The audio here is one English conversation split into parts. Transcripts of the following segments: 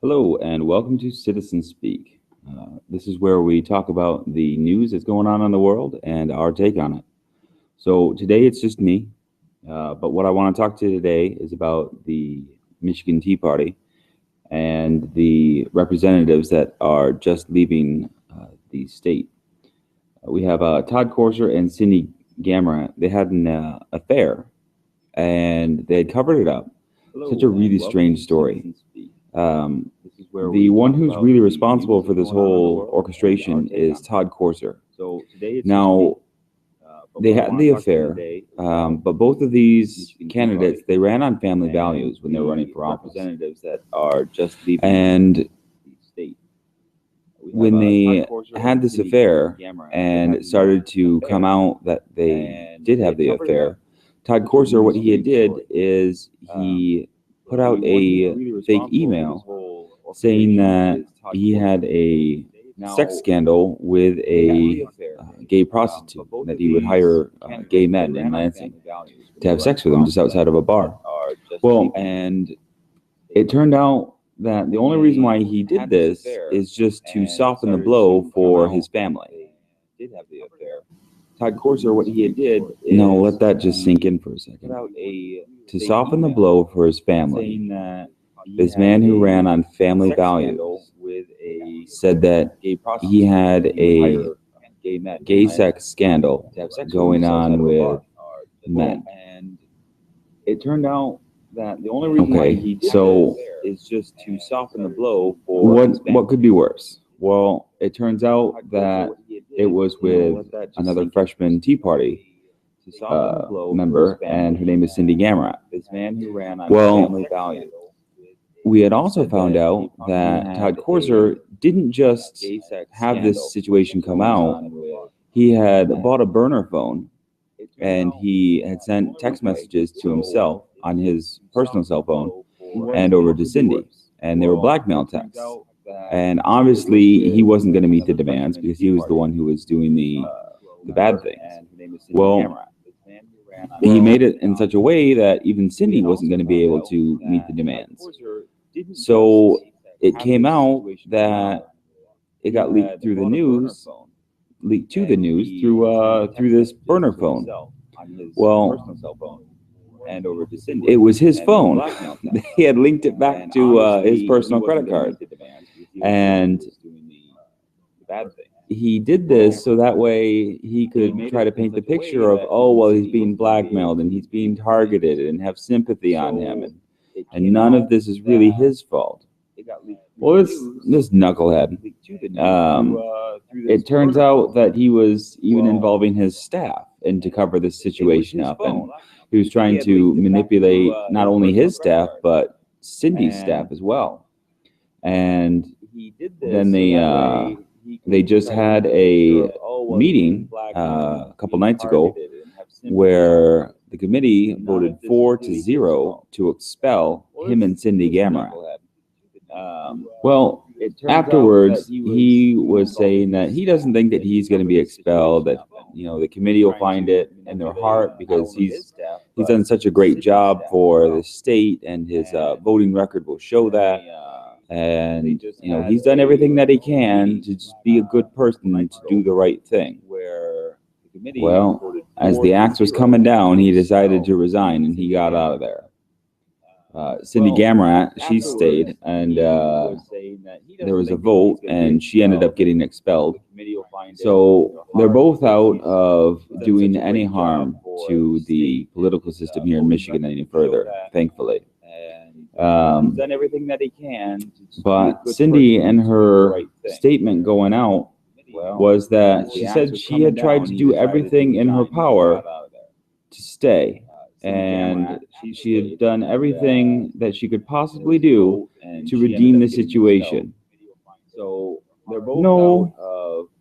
Hello, and welcome to Citizen Speak. This is where we talk about the news that's going on in the world and our take on it. So today it's just me, but what I want to talk to today is about the Michigan Tea Party and the representatives that are just leaving the state. We have Todd Corser and Cindy Gamrat. They had an affair, and they had covered it up. Such a really strange story. Um, the one who's really responsible for this whole orchestration is Todd Corser. Now, they had the affair, but both of these candidates, they ran on family values when they were running for office. And when they had this affair and it started to come out that they did have the affair, Todd Corser, what he did is he put out a fake email saying that he had a sex scandal with a gay prostitute, that he would hire gay men in Lansing to have sex with them just outside of a bar. Well, and it turned out that the only reason why he did this is just to soften the blow for his family. Todd Corser, what he did is, no, let that just sink in for a second. To soften the blow for his family, this man who ran on family values said that he had a gay sex scandal going on with men. It turned out that the only reason why he did this is just to soften the blow for what could be worse? Well, it turns out that it was with another freshman Tea Party member, and her name is Cindy Gamrat. Well, we had also found out that Todd Corser didn't just have this situation come out. He had bought a burner phone, and he had sent text messages to himself on his personal cell phone and over to Cindy, and they were blackmail texts. And obviously, he wasn't going to meet the demands because he was the one who was doing the bad things. Well, he made it in such a way that even Cindy wasn't going to be able to meet the demands. So it came out that it got leaked through the news, leaked to the news through this burner phone. Well, it was his phone. They had linked it back to his personal credit card, and he did this so that way he could try to paint the picture of, oh, well, he's being blackmailed and he's being targeted and have sympathy on him, and none of this is really his fault. Well, this knucklehead, it turns out that he was even involving his staff and to cover this situation up, and he was trying to manipulate not only his staff but Cindy's staff as well. And then they just had a meeting a couple nights ago where the committee voted 4-0 to expel him and Cindy Gamrat. Well, afterwards, he was saying that he doesn't think that he's going to be expelled, that the committee will find it in their heart because he's done such a great job for the state, and his voting record will show that. And he's done everything that he can to just be a good person and to do the right thing. Well, as the axe was coming down, he decided to resign, and he got out of there. Cindy Gamrat, she stayed, and there was a vote, and she ended up getting expelled. So they're both out of doing any harm to the political system here in Michigan any further, thankfully. Done everything that he can. But Cindy, and her statement going out, was that she said she had tried to do everything in her power to stay, and she had done everything that she could possibly do to redeem the situation. No,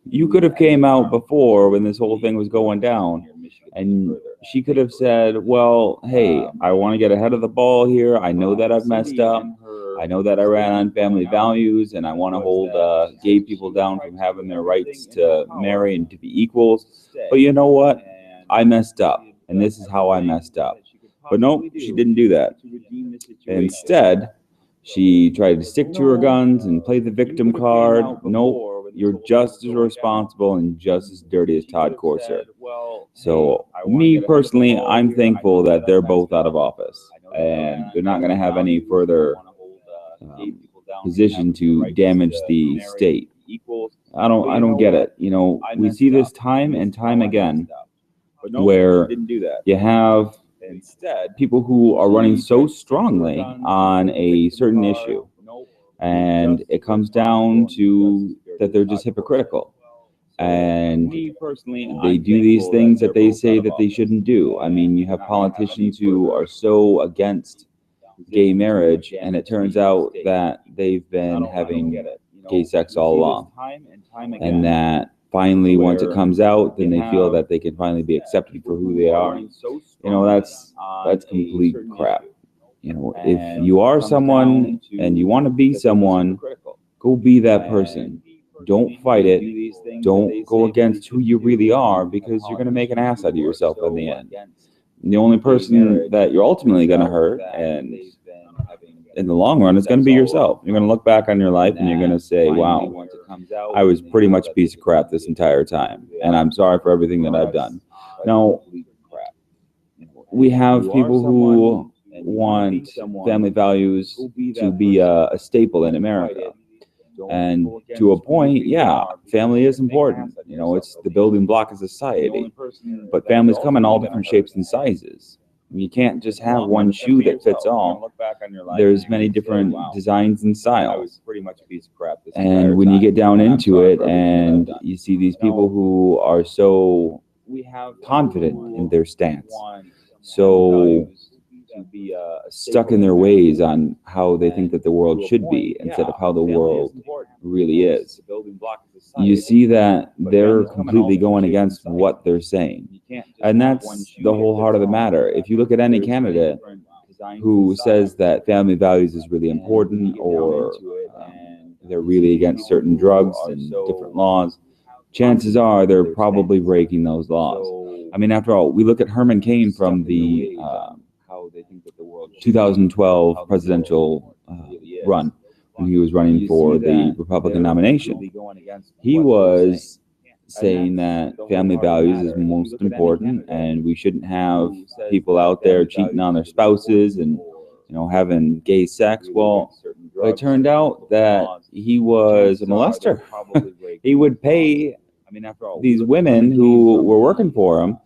you could have came out before when this whole thing was going down, and she could have said, well, hey, I want to get ahead of the ball here. I know that I've messed up. I know that I ran on family values, and I want to hold gay people down from having their rights to marry and to be equals. But you know what? I messed up, and this is how I messed up. But no, she didn't do that. Instead, She tried to stick to her guns and play the victim card. Nope, you're just as responsible and just as dirty as Todd Corser. So, me personally, I'm thankful that they're both out of office and they're not going to have any further position to damage the state. I don't get it. We see this time and time again where you have people who are running so strongly on a certain issue, and it comes down to that they're just hypocritical. And they do these things that they say that they shouldn't do. I mean, you have politicians who are so against gay marriage, and it turns out that they've been having gay sex all along. And that finally, once it comes out, then they feel that they can finally be accepted for who they are. That's complete crap. If you are someone and you want to be someone, go be that person. Don't fight it. Don't go against who you really are, because you're going to make an ass out of yourself in the end. And the only person that you're ultimately going to hurt, and in the long run, is going to be yourself. You're going to look back on your life and you're going to say, wow, I was pretty much a piece of crap this entire time, and I'm sorry for everything that I've done. Now, we have people who want family values to be a staple in America. And to a point, yeah, family is important. It's the building block of society. But families come in all different shapes and sizes. You can't just have one shoe that fits all. There's many different designs and styles. And when you get down into it and you see these people who are so confident in their stance, so stuck in their ways on how they think that the world should be instead of how the world really is, you see that they're completely going against what they're saying. And that's the whole heart of the matter. If you look at any candidate who says that family values is really important, or they're really against certain drugs and different laws, chances are they're probably breaking those laws. I mean, after all, we look at Herman Cain from the 2012 presidential run, when he was running for the Republican nomination. He was saying that family values is most important, and we shouldn't have people out there cheating on their spouses and having gay sex. Well, it turned out that he was a molester. He would pay these women who were working for him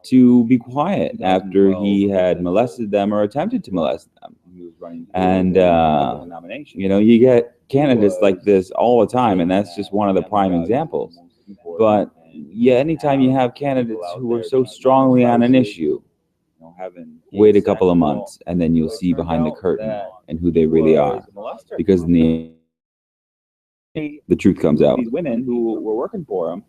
to be quiet after he had molested them or attempted to molest them. And you get candidates like this all the time, and that's just one of the prime examples. But yeah, anytime you have candidates who are so strongly on an issue, wait a couple of months and then you'll see behind the curtain and who they really are, because in the truth comes out. These women who were working for him